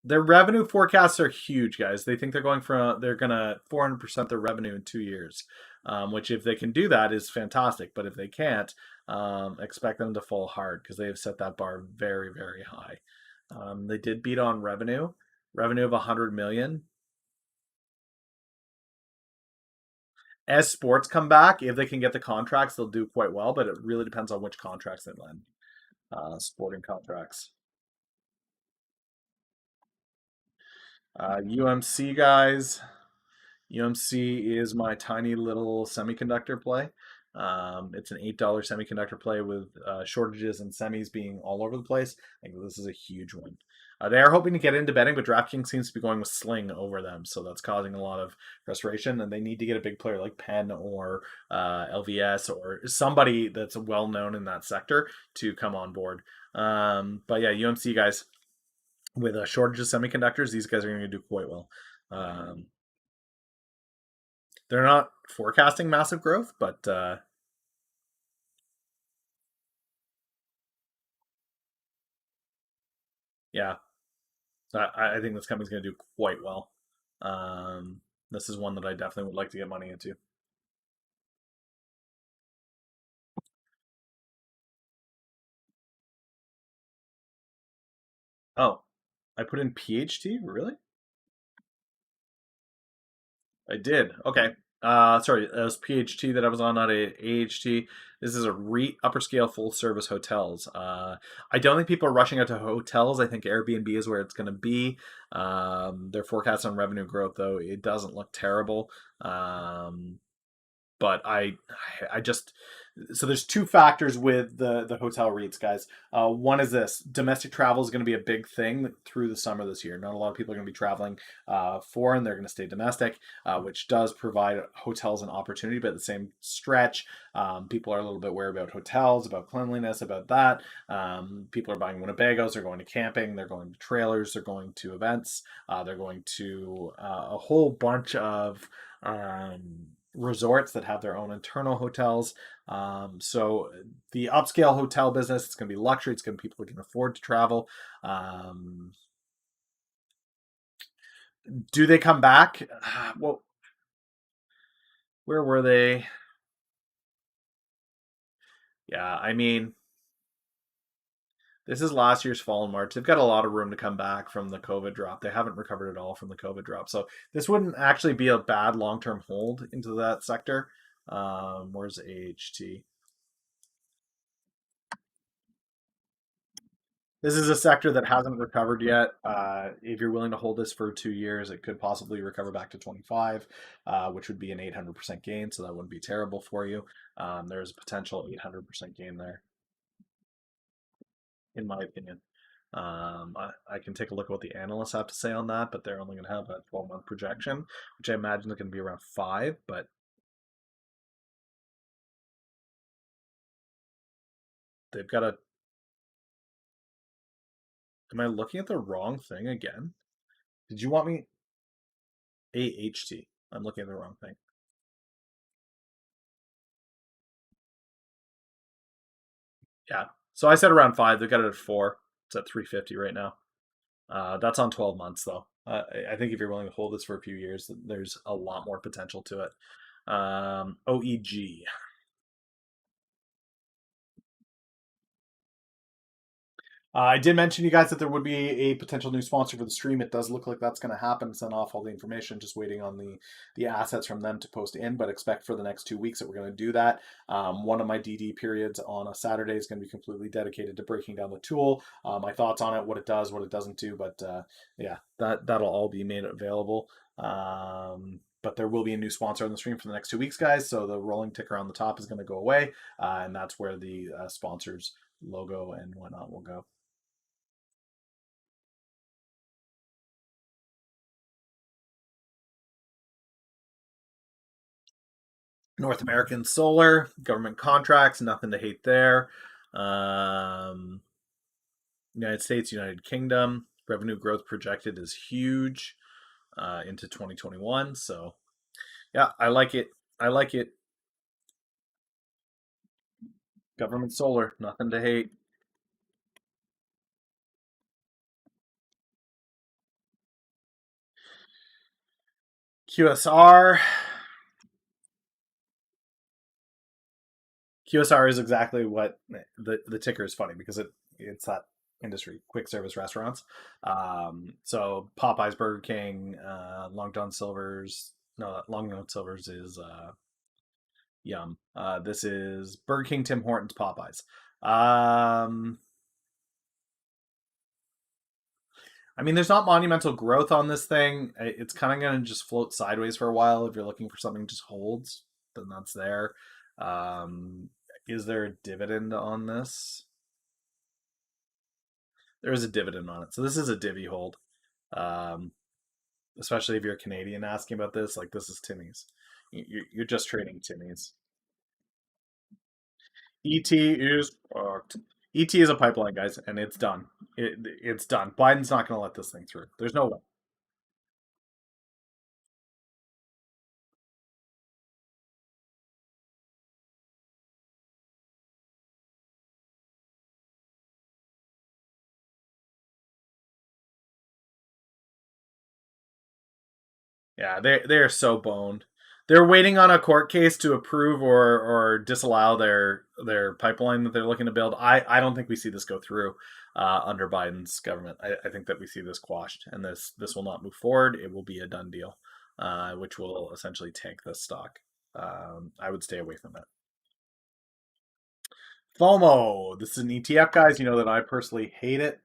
Their revenue forecasts are huge, guys. They think they're gonna 400% their revenue in 2 years, which if they can do that is fantastic. But if they can't, expect them to fall hard because they have set that bar very, very high. They did beat on revenue of 100 million. As sports come back, if they can get the contracts, they'll do quite well. But it really depends on which contracts they land. Sporting contracts. UMC guys. UMC is my tiny little semiconductor play. It's an $8 semiconductor play with shortages and semis being all over the place. I think this is a huge one. They are hoping to get into betting, but DraftKings seems to be going with Sling over them, so that's causing a lot of frustration. And they need to get a big player like Penn or LVS or somebody that's well known in that sector to come on board. But yeah, UMC guys, with a shortage of semiconductors, these guys are going to do quite well. They're not forecasting massive growth, but yeah, I think this company's going to do quite well. This is one that I definitely would like to get money into. Oh, I put in PHT? Really? I did. Okay. Sorry, it was PHT that I was on, not a AHT. This is a REIT, upper scale full service hotels. I don't think people are rushing out to hotels. I think Airbnb is where it's going to be. Their forecast on revenue growth, though, it doesn't look terrible. But I just so there's two factors with the hotel REITs, guys. One is this: domestic travel is going to be a big thing through the summer this year. Not a lot of people are going to be traveling foreign; they're going to stay domestic, which does provide hotels an opportunity. But at the same stretch, people are a little bit wary about hotels, about cleanliness, about that. People are buying Winnebagos, they're going to camping, they're going to trailers, they're going to events, they're going to a whole bunch of resorts that have their own internal hotels. So the upscale hotel business, it's going to be luxury. It's going to be people who can afford to travel. Do they come back? Well, where were they? Yeah, I mean, this is last year's fall in March. They've got a lot of room to come back from the COVID drop. They haven't recovered at all from the COVID drop. So this wouldn't actually be a bad long-term hold into that sector. Where's AHT? This is a sector that hasn't recovered yet. If you're willing to hold this for 2 years, it could possibly recover back to 25, which would be an 800% gain. So that wouldn't be terrible for you. There's a potential 800% gain there, in my opinion. I can take a look at what the analysts have to say on that, but they're only going to have a 12-month projection, which I imagine is going to be around 5. But they've got a. Am I looking at the wrong thing again? Did you want me AHT? I'm looking at the wrong thing. Yeah. So I said around 5. They've got it at 4. It's at 350 right now. That's on 12 months though. I think if you're willing to hold this for a few years, there's a lot more potential to it. OEG. I did mention to you guys that there would be a potential new sponsor for the stream. It does look like that's going to happen. Send off all the information, just waiting on the assets from them to post in. But expect for the next 2 weeks that we're going to do that. One of my DD periods on a Saturday is going to be completely dedicated to breaking down the tool, my thoughts on it, what it does, what it doesn't do. But yeah, that'll all be made available. But there will be a new sponsor on the stream for the next 2 weeks, guys. So the rolling ticker on the top is going to go away, and that's where the sponsors logo and whatnot will go. North American Solar, government contracts, nothing to hate there. United States, United Kingdom, revenue growth projected is huge into 2021. So, yeah, I like it. I like it. Government Solar, nothing to hate. QSR. QSR is exactly what the ticker is funny because it's that industry, quick service restaurants. So Popeyes, Burger King, Long John Silver's. No, Long John Silver's is Yum. This is Burger King, Tim Hortons, Popeyes. Um, I mean, there's not monumental growth on this thing. It's kind of going to just float sideways for a while. If you're looking for something just holds, then that's there. Um, is there a dividend on this? There is a dividend on it. So this is a divvy hold. Um, Especially if you're a Canadian asking about this, like this is Timmy's. You're just trading Timmy's. ET is fucked. ET is a pipeline, guys, and it's done. It's done. Biden's not going to let this thing through. There's no way. Yeah, they are so boned. They're waiting on a court case to approve or disallow their pipeline that they're looking to build. I don't think we see this go through under Biden's government. I think that we see this quashed, and this will not move forward. It will be a done deal. which will essentially tank this stock. I would stay away from it. FOMO. This is an ETF, guys. You know that I personally hate it.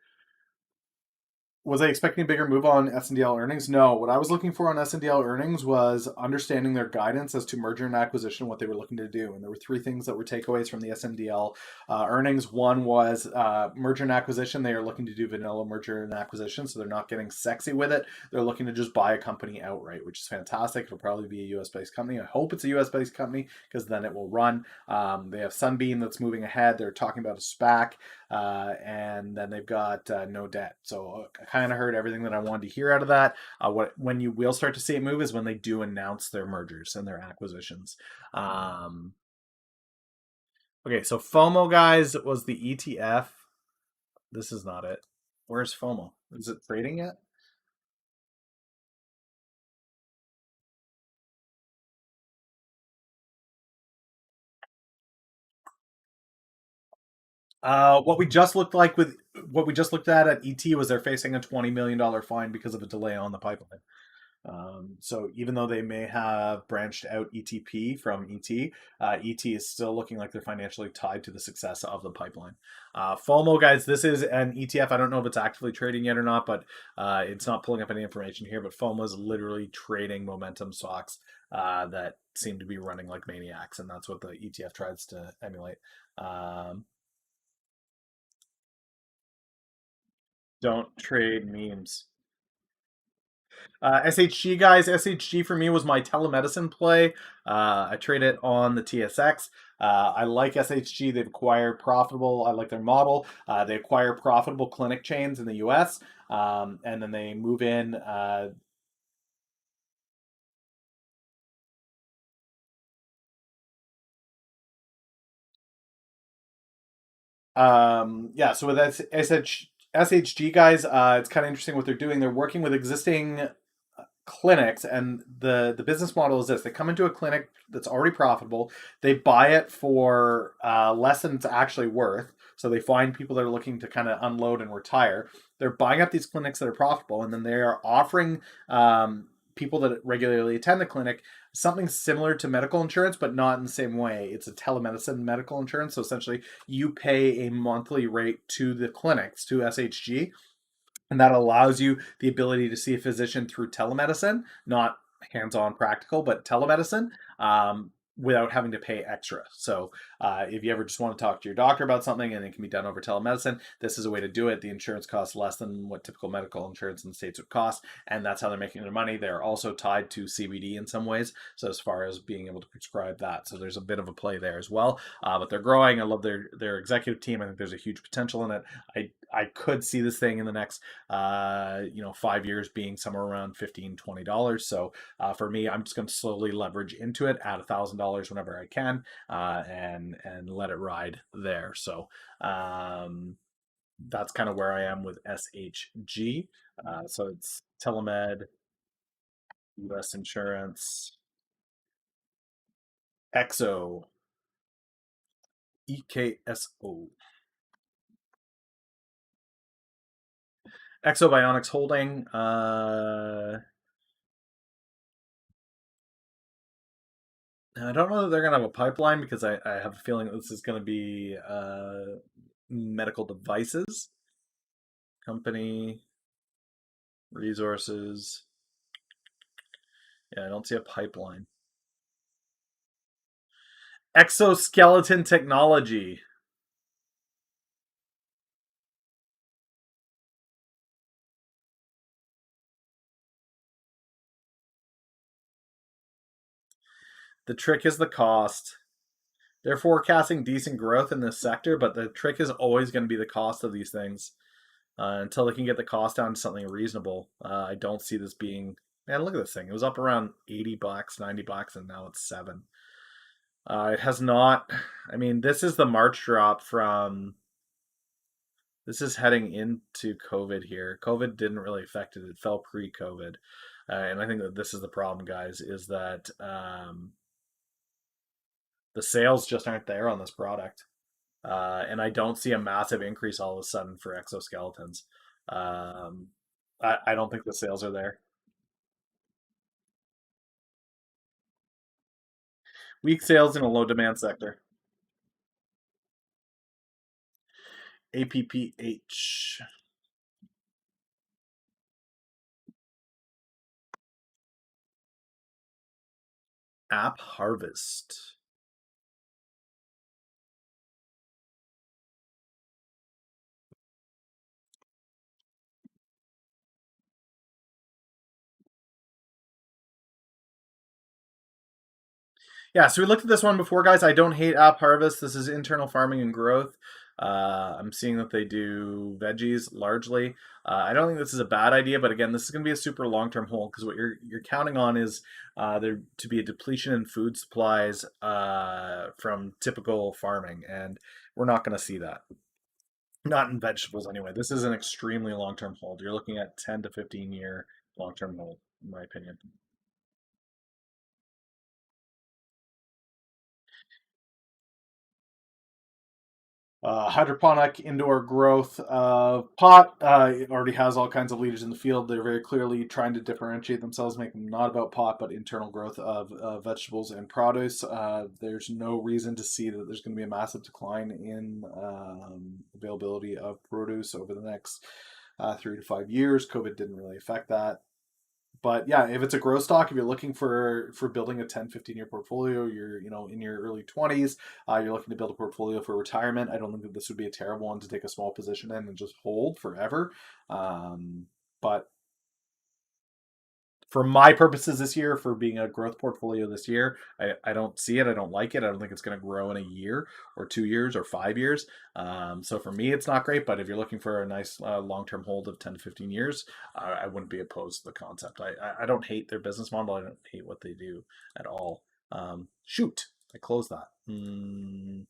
Was I expecting a bigger move on SNDL earnings? No. What I was looking for on SNDL earnings was understanding their guidance as to merger and acquisition, what they were looking to do. And there were three things that were takeaways from the SNDL earnings. One was merger and acquisition. They are looking to do vanilla merger and acquisition, so they're not getting sexy with it. They're looking to just buy a company outright, which is fantastic. It'll probably be a US based company. I hope it's a US based company because then it will run. They have Sunbeam that's moving ahead. They're talking about a SPAC. And then they've got no debt. So I kind of heard everything that I wanted to hear out of that. When you will start to see it move is when they do announce their mergers and their acquisitions. Okay, so FOMO, guys, was the ETF. This is not it. Where's FOMO? Is it trading yet? What we just looked like with what we just looked at ET was they're facing a $20 million fine because of a delay on the pipeline. So even though they may have branched out ETP from ET, ET is still looking like they're financially tied to the success of the pipeline. FOMO, guys, this is an ETF. I don't know if it's actively trading yet or not, but it's not pulling up any information here. But FOMO is literally trading momentum stocks that seem to be running like maniacs, and that's what the ETF tries to emulate. Um, don't trade memes. SHG, guys, SHG for me was my telemedicine play. I trade it on the TSX. I like SHG. They've acquired profitable. I like their model. They acquire profitable clinic chains in the US, and then they move in. Yeah, so with SHG, guys, it's kind of interesting what they're doing. They're working with existing clinics, and the business model is this: they come into a clinic that's already profitable, they buy it for less than it's actually worth, so they find people that are looking to kind of unload and retire. They're buying up these clinics that are profitable, and then they are offering people that regularly attend the clinic something similar to medical insurance, but not in the same way. It's a telemedicine medical insurance, so essentially you pay a monthly rate to the clinics, to SHG, and that allows you the ability to see a physician through telemedicine, not hands-on practical, but telemedicine, without having to pay extra. So if you ever just want to talk to your doctor about something and it can be done over telemedicine, this is a way to do it. The insurance costs less than what typical medical insurance in the States would cost, and that's how they're making their money. They're also tied to CBD in some ways, so as far as being able to prescribe that. So there's a bit of a play there as well. But they're growing. I love their executive team. I think there's a huge potential in it. I could see this thing in the next 5 years being somewhere around $15-20. So for me, I'm just going to slowly leverage into it, add $1,000 whenever I can, and let it ride there. So that's kind of where I am with SHG. So it's Telemed, US Insurance, EXO, EKSO. Exobionics Holding. I don't know that they're going to have a pipeline because I have a feeling that this is going to be medical devices company resources. Yeah, I don't see a pipeline. Exoskeleton technology. The trick is the cost. They're forecasting decent growth in this sector, but the trick is always going to be the cost of these things. Until they can get the cost down to something reasonable, I don't see this being. Man, look at this thing. It was up around $80, $90, and now it's 7. It has not. I mean, this is the March drop from. This is heading into COVID here. COVID didn't really affect it. It fell pre-COVID. And I think that this is the problem, guys, is that the sales just aren't there on this product. And I don't see a massive increase all of a sudden for exoskeletons. I don't think the sales are there. Weak sales in a low demand sector. APPH. App Harvest. Yeah, so we looked at this one before, guys. I don't hate App Harvest. This is internal farming and growth. I'm seeing that they do veggies largely. I don't think this is a bad idea, but again, this is going to be a super long-term hold because what you're counting on is there to be a depletion in food supplies from typical farming, and we're not going to see that. Not in vegetables anyway. This is an extremely long-term hold. You're looking at 10 to 15 year long-term hold, in my opinion. Hydroponic indoor growth pot. It already has all kinds of leaders in the field. They're very clearly trying to differentiate themselves, make them not about pot, but internal growth of vegetables and produce. There's no reason to see that there's going to be a massive decline in availability of produce over the next 3 to 5 years. COVID didn't really affect that. But yeah, if it's a growth stock, if you're looking for building a 10, 15 year portfolio, you're in your early 20s, you're looking to build a portfolio for retirement. I don't think that this would be a terrible one to take a small position in and just hold forever. But for my purposes this year, for being a growth portfolio this year, I don't see it. I don't like it. I don't think it's going to grow in a year or 2 years or 5 years. So for me, it's not great. But if you're looking for a nice long-term hold of 10 to 15 years, I wouldn't be opposed to the concept. I don't hate their business model. I don't hate what they do at all. Shoot, I closed that. And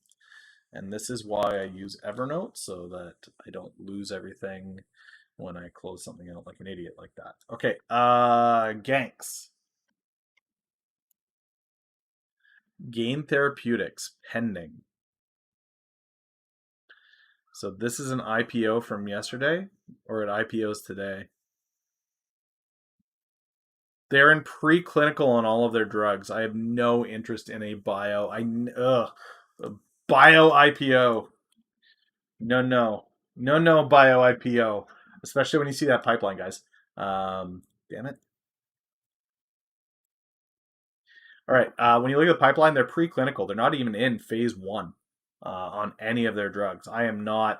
this is why I use Evernote so that I don't lose everything when I close something out like an idiot like that. Okay, Ganks. Gain Therapeutics pending. So this is an IPO from yesterday, or it IPOs today. They're in preclinical on all of their drugs. I have no interest in a bio. A bio IPO. No, no, no, no bio IPO. Especially when you see that pipeline, guys. Damn it. All right. When you look at the pipeline, they're preclinical. They're not even in phase one on any of their drugs. I am not.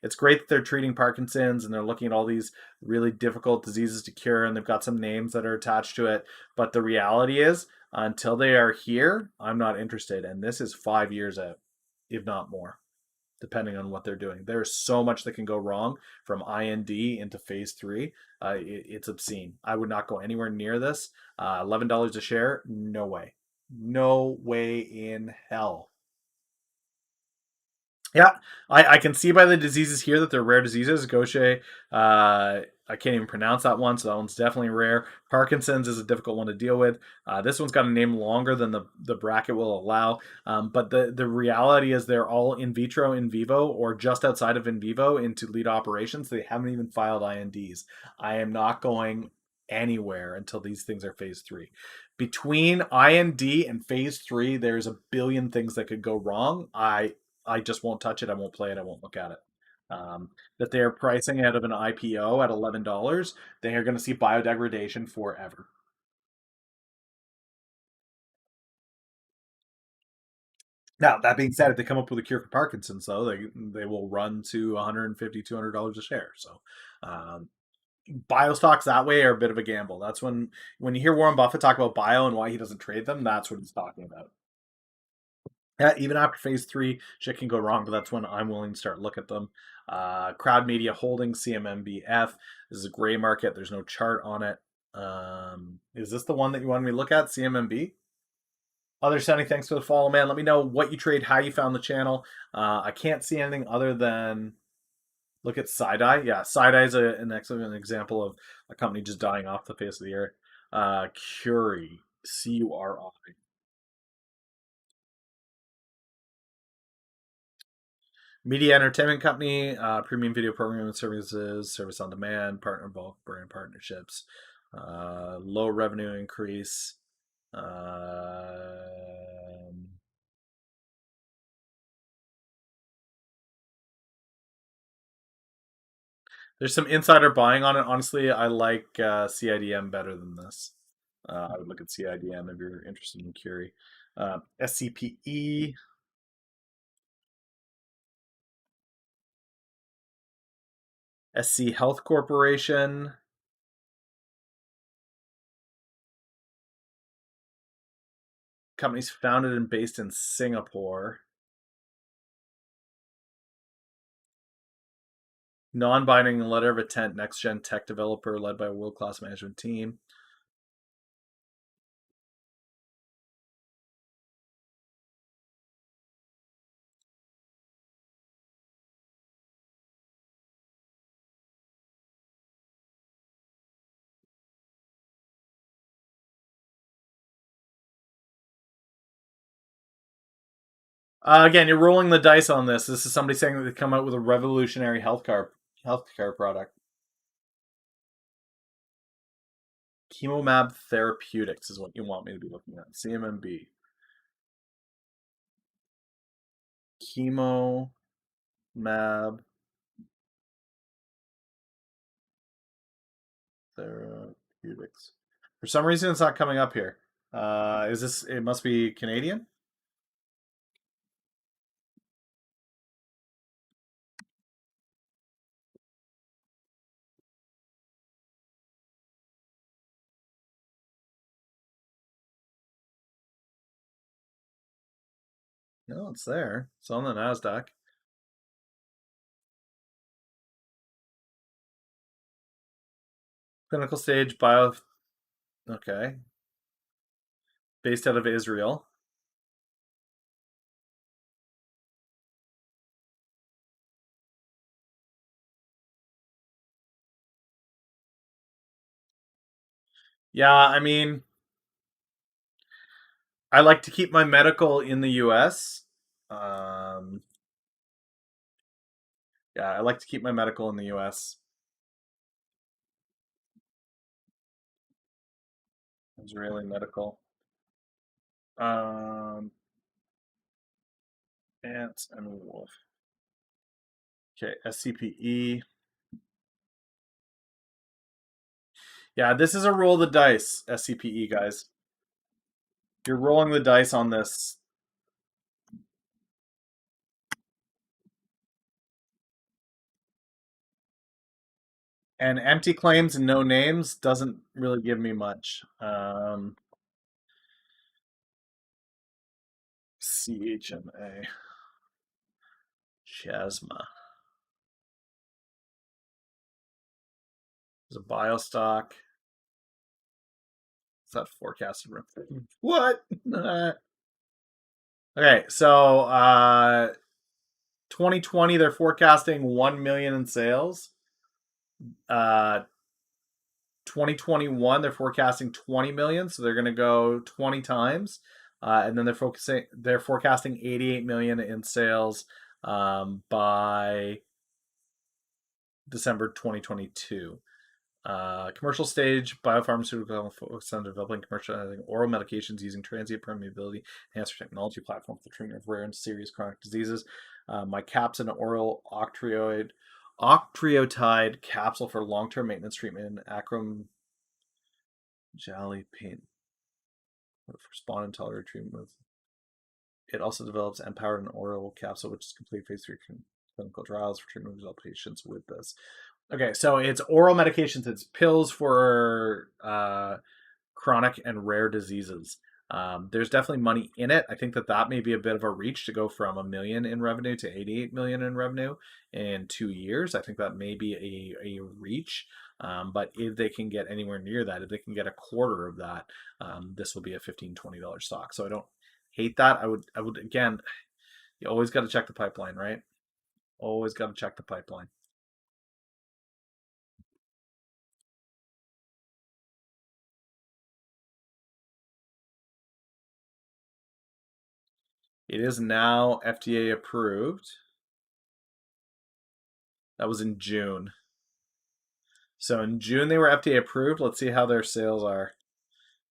It's great that they're treating Parkinson's and they're looking at all these really difficult diseases to cure, and they've got some names that are attached to it. But the reality is, until they are here, I'm not interested. And this is 5 years out, if not more, depending on what they're doing. There's so much that can go wrong from IND into phase three. It's obscene. I would not go anywhere near this. $11 a share? No way. No way in hell. Yeah, I can see by the diseases here that they're rare diseases. Gaucher, I can't even pronounce that one, so that one's definitely rare. Parkinson's is a difficult one to deal with. This one's got a name longer than the bracket will allow. But the reality is they're all in vitro, in vivo, or just outside of in vivo into lead operations. They haven't even filed INDs. I am not going anywhere until these things are phase three. Between IND and phase three, there's a billion things that could go wrong. I just won't touch it. I won't play it. I won't look at it. That they're pricing out of an IPO at $11, they are going to see biodegradation forever. Now, that being said, if they come up with a cure for Parkinson's, though, they will run to $150, $200 a share. So, bio stocks that way are a bit of a gamble. That's when you hear Warren Buffett talk about bio and why he doesn't trade them, that's what he's talking about. Yeah, even after phase three, shit can go wrong, but that's when I'm willing to start look at them. Crowd Media Holdings, CMMBF. This is a gray market. There's no chart on it. Is this the one that you wanted me to look at, CMMB? Other Sunny, thanks for the follow, man. Let me know what you trade, how you found the channel. I can't see anything other than look at Side-Eye. Yeah, Side-Eye is an excellent example of a company just dying off the face of the earth. Curie, CURI. Media entertainment company, premium video programming services, service on demand, partner bulk brand partnerships, low revenue increase, There's some insider buying on it. Honestly, I like CIDM better than this. I would look at CIDM if you're interested in Curie. SCPE, SC Health Corporation. Company's founded and based in Singapore. Non-binding letter of intent, next-gen tech developer led by a world-class management team. Again, you're rolling the dice on this. This is somebody saying that they come out with a revolutionary healthcare product. Chemomab Therapeutics is what you want me to be looking at. CMMB. Chemomab Therapeutics. For some reason, it's not coming up here. Is this? It must be Canadian. No, it's there. It's on the Nasdaq. Clinical stage bio. Okay, based out of Israel. Yeah, I mean, I like to keep my medical in the U.S. Um, yeah, I like to keep my medical in the U.S. Israeli medical. Um, Ant and Wolf. Okay, SCPE. Yeah, this is a roll the dice, SCPE guys. You're rolling the dice on this. And empty claims and no names doesn't really give me much. CHMA. Chasma. There's a biostock. Is that forecasted? What? Okay, so 2020 they're forecasting 1 million in sales. 2021 they're forecasting 20 million, so they're going to go 20 times. And then they're forecasting 88 million in sales by December 2022. Commercial stage biopharmaceutical focused on developing commercializing oral medications using transient permeability enhancer technology platform for the treatment of rare and serious chronic diseases. My caps an oral octreotide capsule for long-term maintenance treatment in acrom jolly pain for spawn intolerant treatment with. It also develops empowered an oral capsule, which is complete phase 3 clinical trials for treatment of patients with this. Okay, so it's oral medications. It's pills for chronic and rare diseases. There's definitely money in it. I think that may be a bit of a reach to go from 1 million in revenue to 88 million in revenue in 2 years. I think that may be a reach. But if they can get anywhere near that, if they can get a quarter of that, this will be a $15-$20 stock. So I don't hate that. I would again, you always got to check the pipeline, right? Always got to check the pipeline. It is now FDA approved. That was in June. So in June they were FDA approved. Let's see how their sales are.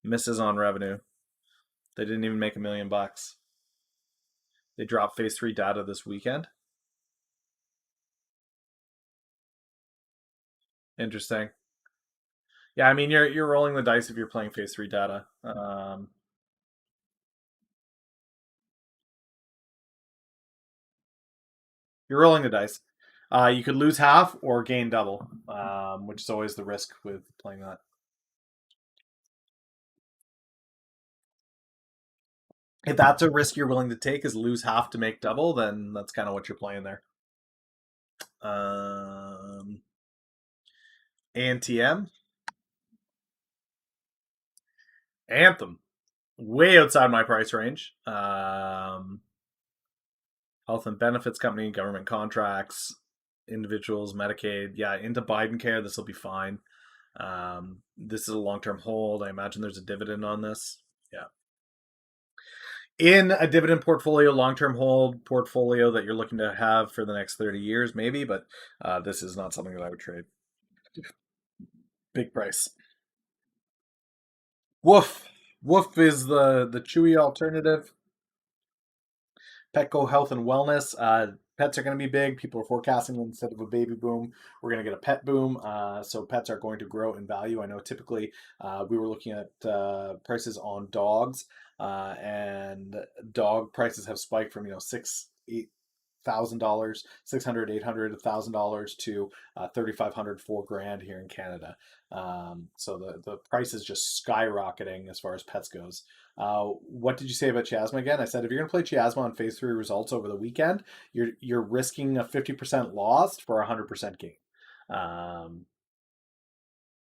Misses on revenue. They didn't even make $1 million. They dropped phase 3 data this weekend. Interesting. Yeah, I mean you're rolling the dice if you're playing phase three data. You're rolling the dice. You could lose half or gain double, which is always the risk with playing that. If that's a risk you're willing to take, is lose half to make double, then that's kind of what you're playing there. ANTM, Anthem, way outside my price range. Health and benefits company, government contracts, individuals, Medicaid. Yeah, into Biden care, this will be fine. This is a long term hold. I imagine there's a dividend on this. Yeah. In a dividend portfolio, long term hold portfolio that you're looking to have for the next 30 years, maybe, but this is not something that I would trade. Big price. Woof. Woof is the chewy alternative. Petco health and wellness. Pets are going to be big. People are forecasting instead of a baby boom, we're going to get a pet boom. So pets are going to grow in value. I know typically we were looking at prices on dogs, and dog prices have spiked from 8,000, 600, 800, $1,000 to 3,500, $4,000 here in Canada. So the price is just skyrocketing as far as pets goes. What did you say about Chiasma again? I said if you're going to play Chiasma on phase three results over the weekend, you're risking a 50% loss for a 100% gain. Um,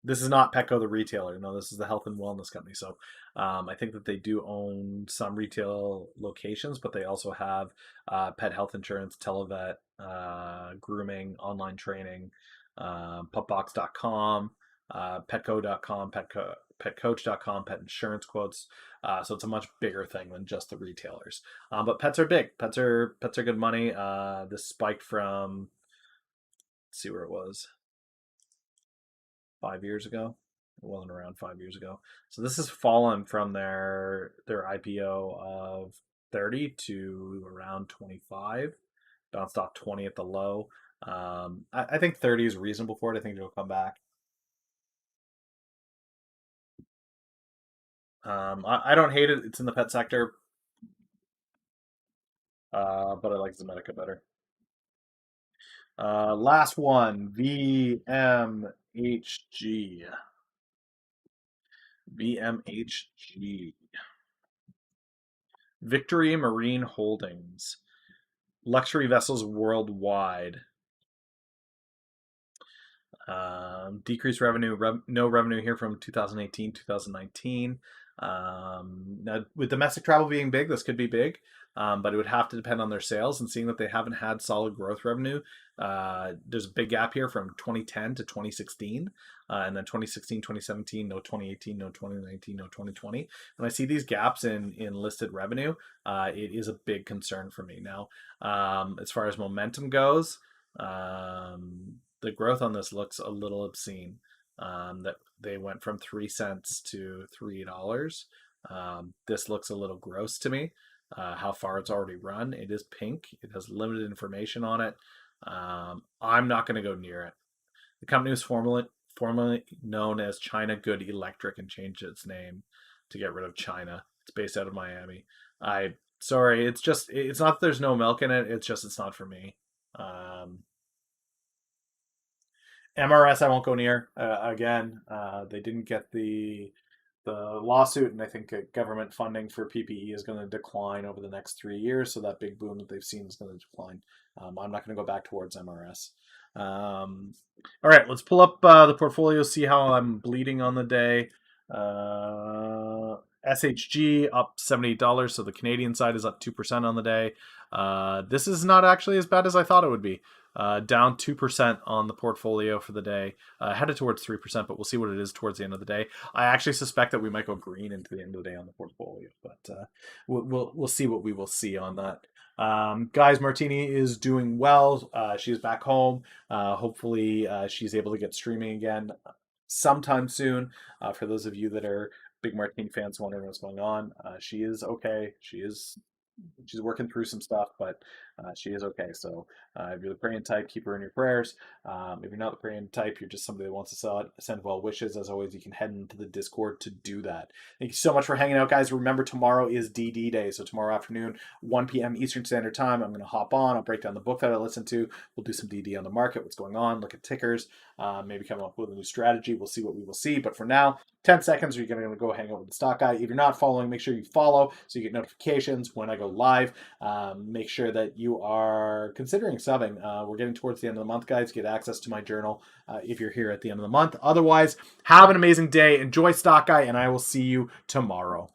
this is not Petco the retailer. No, this is the health and wellness company. So I think that they do own some retail locations, but they also have pet health insurance, televet, grooming, online training, pupbox.com, petco.com, petcoach.com, pet insurance quotes. So it's a much bigger thing than just the retailers. But pets are big. Pets are good money. This spiked from, let's see where it was, 5 years ago. It wasn't around 5 years ago. So this has fallen from their IPO of 30 to around 25. Bounced off 20 at the low. I think 30 is reasonable for it. I think it'll come back. I don't hate it. It's in the pet sector, but I like Zomedica better. Last one, VMHG. VMHG. Victory Marine Holdings. Luxury vessels worldwide. Decreased revenue, no revenue here from 2018, 2019. Now, with domestic travel being big, this could be big, but it would have to depend on their sales. And seeing that they haven't had solid growth revenue, there's a big gap here from 2010 to 2016, and then 2016, 2017, no 2018, no 2019, no 2020. When I see these gaps in listed revenue, it is a big concern for me. Now, as far as momentum goes, the growth on this looks a little obscene. That they went from 3 cents to $3. This looks a little gross to me. How far it's already run. It is pink. It has limited information on it. I'm not going to go near it. The company was formerly known as China Good Electric and changed its name to get rid of China. It's based out of Miami. I sorry, it's not that there's no milk in it. It's just it's not for me. Um, MRS I won't go near. Again, they didn't get the lawsuit, and I think government funding for PPE is going to decline over the next 3 years. So that big boom that they've seen is going to decline. I'm not going to go back towards MRS. All right, let's pull up the portfolio, see how I'm bleeding on the day. SHG up $78, so the Canadian side is up 2% on the day. This is not actually as bad as I thought it would be. Down 2% on the portfolio for the day, headed towards 3%, but we'll see what it is towards the end of the day. I actually suspect that we might go green into the end of the day on the portfolio, but we'll see what we will see on that. Guys, Martini is doing well. She's back home. Hopefully, she's able to get streaming again sometime soon. For those of you that are big Martini fans wondering what's going on, she is okay. She's working through some stuff, but She is okay. So if you're the praying type, keep her in your prayers. If you're not the praying type, you're just somebody that wants to send well wishes. As always, you can head into the Discord to do that. Thank you so much for hanging out, guys. Remember, tomorrow is DD Day. So tomorrow afternoon, 1 p.m. Eastern Standard Time, I'm going to hop on. I'll break down the book that I listened to. We'll do some DD on the market, what's going on, look at tickers, maybe come up with a new strategy. We'll see what we will see. But for now, 10 seconds, you're going to go hang out with the stock guy. If you're not following, make sure you follow so you get notifications when I go live. Make sure that you are considering subbing. We're getting towards the end of the month, guys. Get access to my journal if you're here at the end of the month. Otherwise, have an amazing day. Enjoy Stock Guy, and I will see you tomorrow.